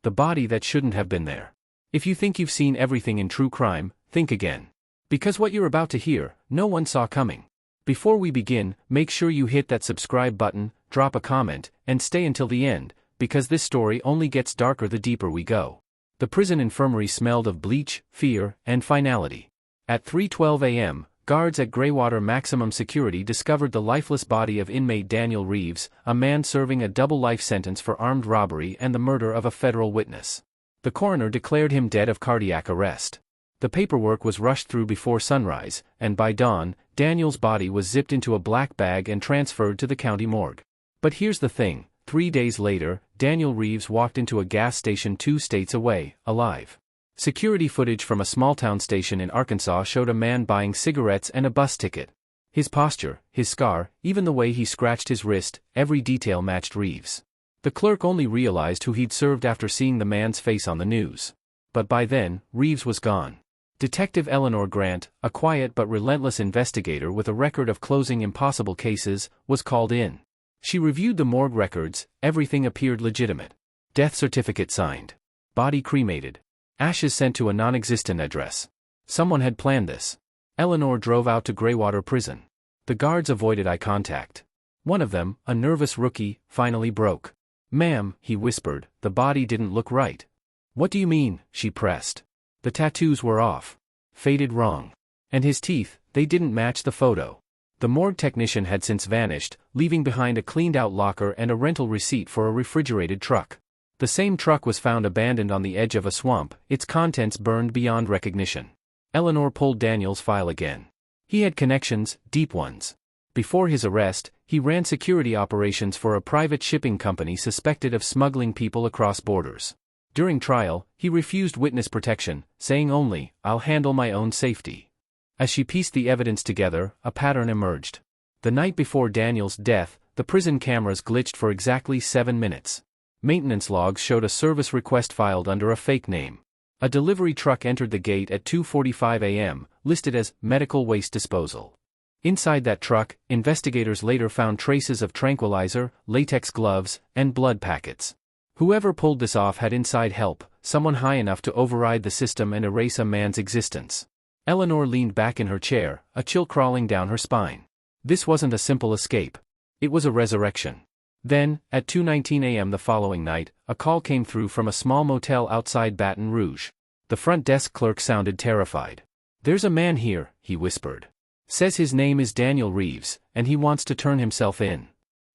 The body that shouldn't have been there. If you think you've seen everything in true crime, think again. Because what you're about to hear, no one saw coming. Before we begin, make sure you hit that subscribe button, drop a comment, and stay until the end, because this story only gets darker the deeper we go. The prison infirmary smelled of bleach, fear, and finality. At 3:12 a.m., guards at Greywater Maximum Security discovered the lifeless body of inmate Daniel Reeves, a man serving a double life sentence for armed robbery and the murder of a federal witness. The coroner declared him dead of cardiac arrest. The paperwork was rushed through before sunrise, and by dawn, Daniel's body was zipped into a black bag and transferred to the county morgue. But here's the thing, 3 days later, Daniel Reeves walked into a gas station 2 states away, alive. Security footage from a small-town station in Arkansas showed a man buying cigarettes and a bus ticket. His posture, his scar, even the way he scratched his wrist, every detail matched Reeves. The clerk only realized who he'd served after seeing the man's face on the news. But by then, Reeves was gone. Detective Eleanor Grant, a quiet but relentless investigator with a record of closing impossible cases, was called in. She reviewed the morgue records, everything appeared legitimate. Death certificate signed. Body cremated. Ashes sent to a non-existent address. Someone had planned this. Eleanor drove out to Greywater Prison. The guards avoided eye contact. One of them, a nervous rookie, finally broke. "Ma'am," he whispered, "the body didn't look right." "What do you mean?" she pressed. "The tattoos were off. Faded wrong. And his teeth, they didn't match the photo." The morgue technician had since vanished, leaving behind a cleaned-out locker and a rental receipt for a refrigerated truck. The same truck was found abandoned on the edge of a swamp, its contents burned beyond recognition. Eleanor pulled Daniel's file again. He had connections, deep ones. Before his arrest, he ran security operations for a private shipping company suspected of smuggling people across borders. During trial, he refused witness protection, saying only, "I'll handle my own safety." As she pieced the evidence together, a pattern emerged. The night before Daniel's death, the prison cameras glitched for exactly 7 minutes. Maintenance logs showed a service request filed under a fake name. A delivery truck entered the gate at 2:45 a.m., listed as medical waste disposal. Inside that truck, investigators later found traces of tranquilizer, latex gloves, and blood packets. Whoever pulled this off had inside help, someone high enough to override the system and erase a man's existence. Eleanor leaned back in her chair, a chill crawling down her spine. This wasn't a simple escape. It was a resurrection. Then, at 2:19 a.m. the following night, a call came through from a small motel outside Baton Rouge. The front desk clerk sounded terrified. "There's a man here," he whispered. "Says his name is Daniel Reeves, and he wants to turn himself in."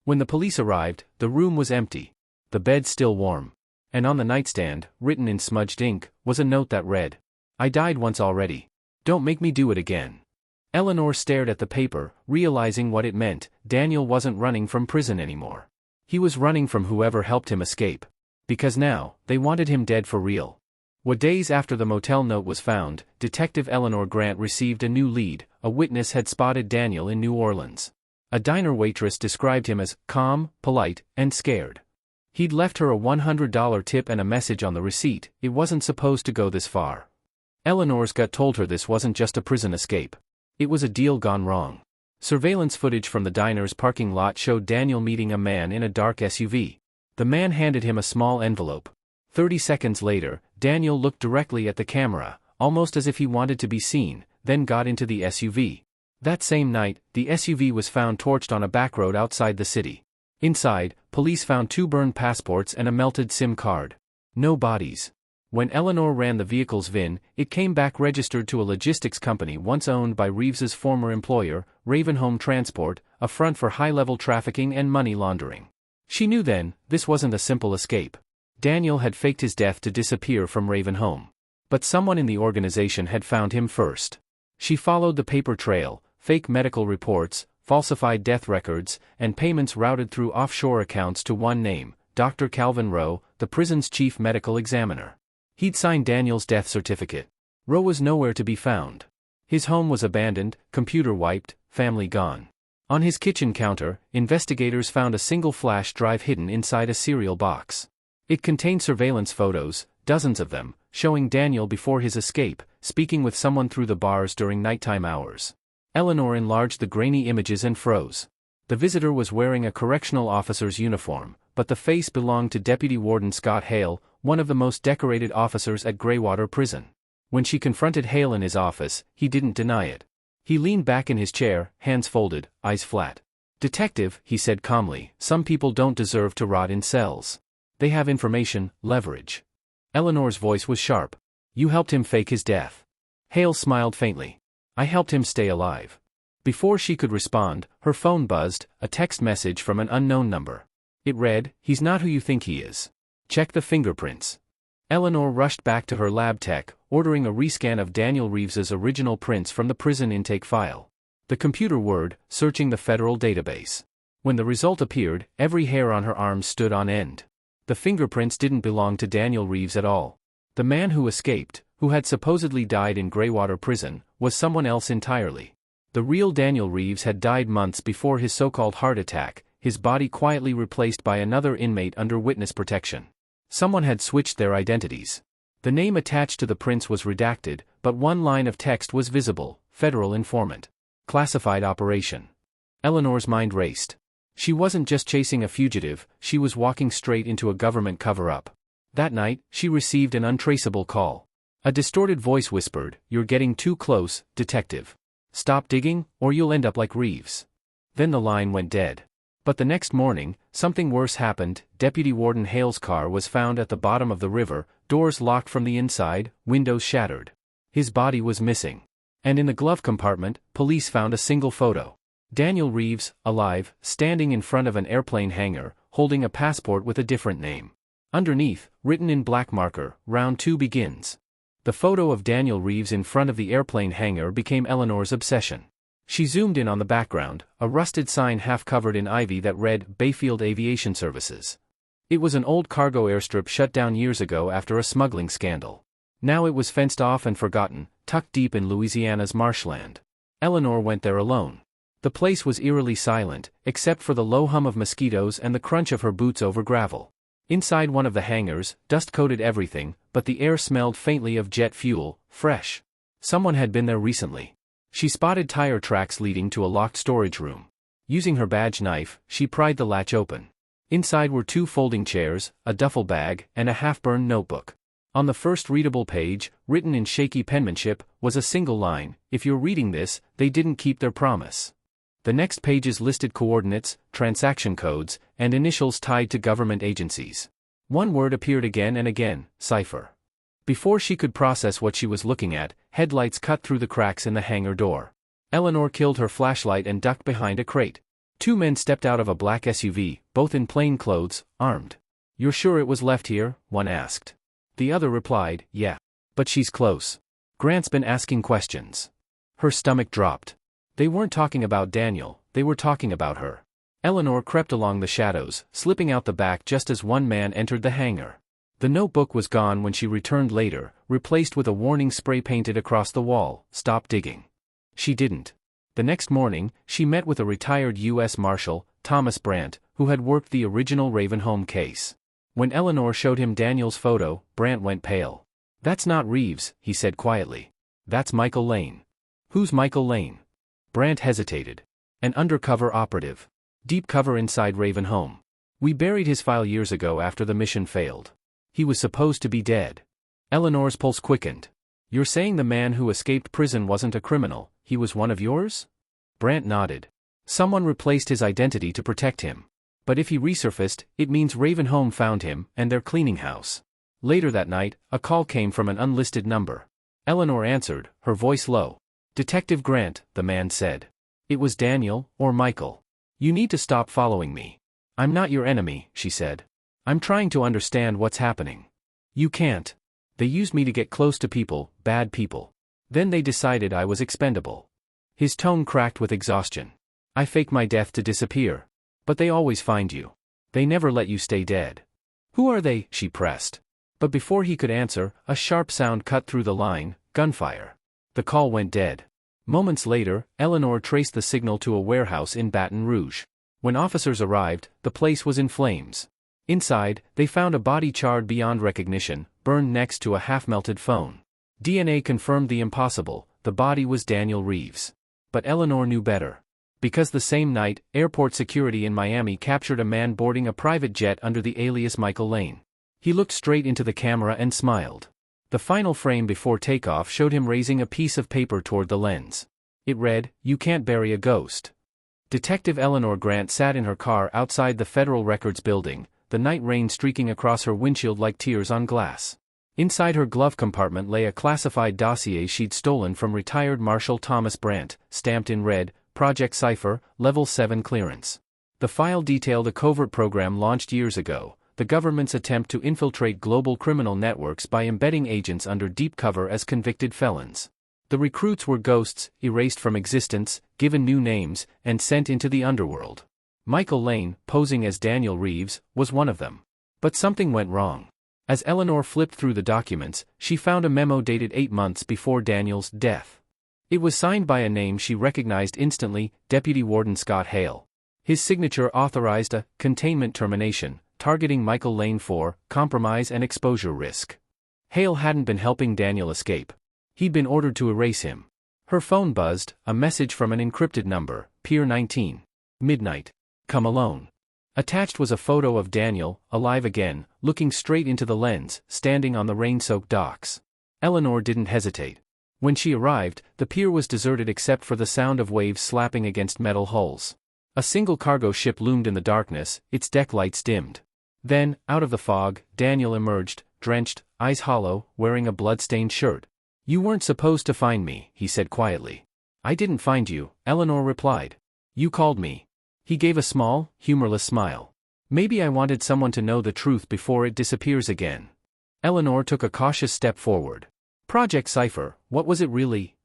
When the police arrived, the room was empty. The bed still warm. And on the nightstand, written in smudged ink, was a note that read, "I died once already. Don't make me do it again." Eleanor stared at the paper, realizing what it meant. Daniel wasn't running from prison anymore. He was running from whoever helped him escape. Because now, they wanted him dead for real. Days after the motel note was found, Detective Eleanor Grant received a new lead. A witness had spotted Daniel in New Orleans. A diner waitress described him as calm, polite, and scared. He'd left her a $100 tip and a message on the receipt. It wasn't supposed to go this far. Eleanor's gut told her this wasn't just a prison escape. It was a deal gone wrong. Surveillance footage from the diner's parking lot showed Daniel meeting a man in a dark SUV. The man handed him a small envelope. 30 seconds later, Daniel looked directly at the camera, almost as if he wanted to be seen, then got into the SUV. That same night, the SUV was found torched on a back road outside the city. Inside, police found 2 burned passports and a melted SIM card. No bodies. When Eleanor ran the vehicle's VIN, it came back registered to a logistics company once owned by Reeves's former employer, Ravenholm Transport, a front for high-level trafficking and money laundering. She knew then, this wasn't a simple escape. Daniel had faked his death to disappear from Ravenholm. But someone in the organization had found him first. She followed the paper trail, fake medical reports, falsified death records, and payments routed through offshore accounts to one name, Dr. Calvin Rowe, the prison's chief medical examiner. He'd signed Daniel's death certificate. Rowe was nowhere to be found. His home was abandoned, computer wiped, family gone. On his kitchen counter, investigators found a single flash drive hidden inside a cereal box. It contained surveillance photos, dozens of them, showing Daniel before his escape, speaking with someone through the bars during nighttime hours. Eleanor enlarged the grainy images and froze. The visitor was wearing a correctional officer's uniform, but the face belonged to Deputy Warden Scott Hale, one of the most decorated officers at Greywater Prison. When she confronted Hale in his office, he didn't deny it. He leaned back in his chair, hands folded, eyes flat. "Detective," he said calmly, "some people don't deserve to rot in cells. They have information, leverage." Eleanor's voice was sharp. "You helped him fake his death." Hale smiled faintly. "I helped him stay alive." Before she could respond, her phone buzzed, a text message from an unknown number. It read, "He's not who you think he is. Check the fingerprints." Eleanor rushed back to her lab tech, ordering a rescan of Daniel Reeves's original prints from the prison intake file. The computer whirred, searching the federal database. When the result appeared, every hair on her arms stood on end. The fingerprints didn't belong to Daniel Reeves at all. The man who escaped, who had supposedly died in Greywater Prison, was someone else entirely. The real Daniel Reeves had died months before his so-called heart attack, his body quietly replaced by another inmate under witness protection. Someone had switched their identities. The name attached to the prints was redacted, but one line of text was visible: Federal Informant. Classified Operation. Eleanor's mind raced. She wasn't just chasing a fugitive, she was walking straight into a government cover-up. That night, she received an untraceable call. A distorted voice whispered, "You're getting too close, detective. Stop digging, or you'll end up like Reeves." Then the line went dead. But the next morning, something worse happened. Deputy Warden Hale's car was found at the bottom of the river, doors locked from the inside, windows shattered. His body was missing. And in the glove compartment, police found a single photo. Daniel Reeves, alive, standing in front of an airplane hangar, holding a passport with a different name. Underneath, written in black marker, "Round 2 begins." The photo of Daniel Reeves in front of the airplane hangar became Eleanor's obsession. She zoomed in on the background, a rusted sign half covered in ivy that read, "Bayfield Aviation Services." It was an old cargo airstrip shut down years ago after a smuggling scandal. Now it was fenced off and forgotten, tucked deep in Louisiana's marshland. Eleanor went there alone. The place was eerily silent, except for the low hum of mosquitoes and the crunch of her boots over gravel. Inside one of the hangars, dust coated everything, but the air smelled faintly of jet fuel, fresh. Someone had been there recently. She spotted tire tracks leading to a locked storage room. Using her badge knife, she pried the latch open. Inside were 2 folding chairs, a duffel bag, and a half-burned notebook. On the first readable page, written in shaky penmanship, was a single line: "If you're reading this, they didn't keep their promise." The next pages listed coordinates, transaction codes, and initials tied to government agencies. One word appeared again and again: cipher. Before she could process what she was looking at, headlights cut through the cracks in the hangar door. Eleanor killed her flashlight and ducked behind a crate. 2 men stepped out of a black SUV, both in plain clothes, armed. "You're sure it was left here?" one asked. The other replied, "Yeah. But she's close. Grant's been asking questions." Her stomach dropped. They weren't talking about Daniel, they were talking about her. Eleanor crept along the shadows, slipping out the back just as one man entered the hangar. The notebook was gone when she returned later, replaced with a warning spray painted across the wall: "Stop digging." She didn't. The next morning, she met with a retired U.S. Marshal, Thomas Brandt, who had worked the original Ravenholm case. When Eleanor showed him Daniel's photo, Brandt went pale. "That's not Reeves," he said quietly. "That's Michael Lane." "Who's Michael Lane?" Brandt hesitated. "An undercover operative. Deep cover inside Ravenholm. We buried his file years ago after the mission failed. He was supposed to be dead." Eleanor's pulse quickened. "You're saying the man who escaped prison wasn't a criminal, he was one of yours?" Brandt nodded. "Someone replaced his identity to protect him. But if he resurfaced, it means Ravenholm found him, and they're cleaning house." Later that night, a call came from an unlisted number. Eleanor answered, her voice low. "Detective Grant," the man said. "It was Daniel, or Michael. You need to stop following me." "I'm not your enemy," she said. "I'm trying to understand what's happening." "You can't. They used me to get close to people, bad people. Then they decided I was expendable." His tone cracked with exhaustion. "I fake my death to disappear. But they always find you. They never let you stay dead." "Who are they?" she pressed. But before he could answer, a sharp sound cut through the line: gunfire. The call went dead. Moments later, Eleanor traced the signal to a warehouse in Baton Rouge. When officers arrived, the place was in flames. Inside, they found a body charred beyond recognition, burned next to a half-melted phone. DNA confirmed the impossible: the body was Daniel Reeves. But Eleanor knew better. Because the same night, airport security in Miami captured a man boarding a private jet under the alias Michael Lane. He looked straight into the camera and smiled. The final frame before takeoff showed him raising a piece of paper toward the lens. It read, "You can't bury a ghost." Detective Eleanor Grant sat in her car outside the Federal Records Building, the night rain streaking across her windshield like tears on glass. Inside her glove compartment lay a classified dossier she'd stolen from retired Marshal Thomas Brandt, stamped in red, Project Cypher, Level 7 clearance. The file detailed a covert program launched years ago, the government's attempt to infiltrate global criminal networks by embedding agents under deep cover as convicted felons. The recruits were ghosts, erased from existence, given new names, and sent into the underworld. Michael Lane, posing as Daniel Reeves, was one of them. But something went wrong. As Eleanor flipped through the documents, she found a memo dated 8 months before Daniel's death. It was signed by a name she recognized instantly, Deputy Warden Scott Hale. His signature authorized a containment termination, targeting Michael Lane for compromise and exposure risk. Hale hadn't been helping Daniel escape. He'd been ordered to erase him. Her phone buzzed, a message from an encrypted number, Pier 19. Midnight. Come alone. Attached was a photo of Daniel, alive again, looking straight into the lens, standing on the rain-soaked docks. Eleanor didn't hesitate. When she arrived, the pier was deserted except for the sound of waves slapping against metal hulls. A single cargo ship loomed in the darkness, its deck lights dimmed. Then, out of the fog, Daniel emerged, drenched, eyes hollow, wearing a blood-stained shirt. "You weren't supposed to find me," he said quietly. "I didn't find you," Eleanor replied. "You called me." He gave a small, humorless smile. "Maybe I wanted someone to know the truth before it disappears again." Eleanor took a cautious step forward. "Project Cypher, what was it really?"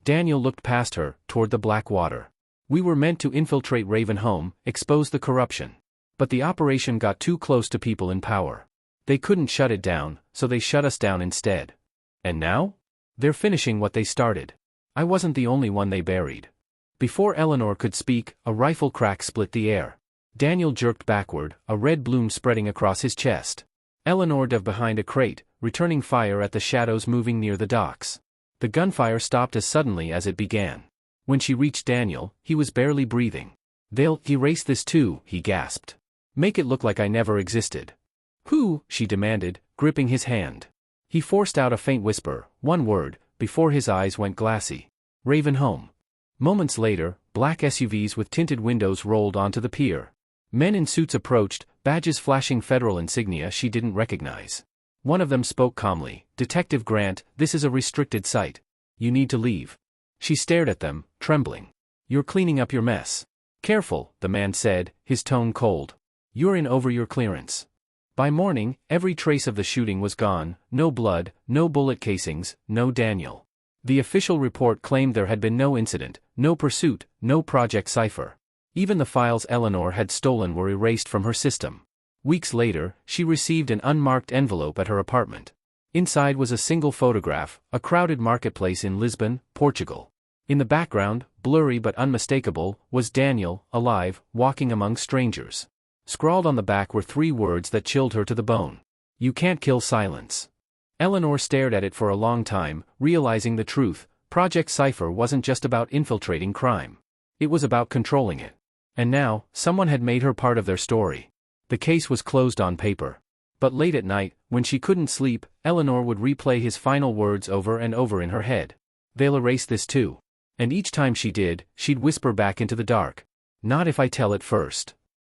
Daniel looked past her, toward the black water. "We were meant to infiltrate Ravenholm, expose the corruption. But the operation got too close to people in power. They couldn't shut it down, so they shut us down instead. And now? They're finishing what they started. I wasn't the only one they buried." Before Eleanor could speak, a rifle crack split the air. Daniel jerked backward, a red bloom spreading across his chest. Eleanor dove behind a crate, returning fire at the shadows moving near the docks. The gunfire stopped as suddenly as it began. When she reached Daniel, he was barely breathing. "They'll erase this too," he gasped. "Make it look like I never existed." "Who?" she demanded, gripping his hand. He forced out a faint whisper, one word, before his eyes went glassy. "Ravenholm." Moments later, black SUVs with tinted windows rolled onto the pier. Men in suits approached, badges flashing federal insignia she didn't recognize. One of them spoke calmly, "Detective Grant, this is a restricted site. You need to leave." She stared at them, trembling. "You're cleaning up your mess." "Careful," the man said, his tone cold. "You're in over your clearance." By morning, every trace of the shooting was gone, no blood, no bullet casings, no Daniel. The official report claimed there had been no incident, no pursuit, no Project Cypher. Even the files Eleanor had stolen were erased from her system. Weeks later, she received an unmarked envelope at her apartment. Inside was a single photograph, a crowded marketplace in Lisbon, Portugal. In the background, blurry but unmistakable, was Daniel, alive, walking among strangers. Scrawled on the back were 3 words that chilled her to the bone. "You can't kill silence." Eleanor stared at it for a long time, realizing the truth. Project Cypher wasn't just about infiltrating crime. It was about controlling it. And now, someone had made her part of their story. The case was closed on paper. But late at night, when she couldn't sleep, Eleanor would replay his final words over and over in her head. "They'll erase this too." And each time she did, she'd whisper back into the dark. "Not if I tell it first."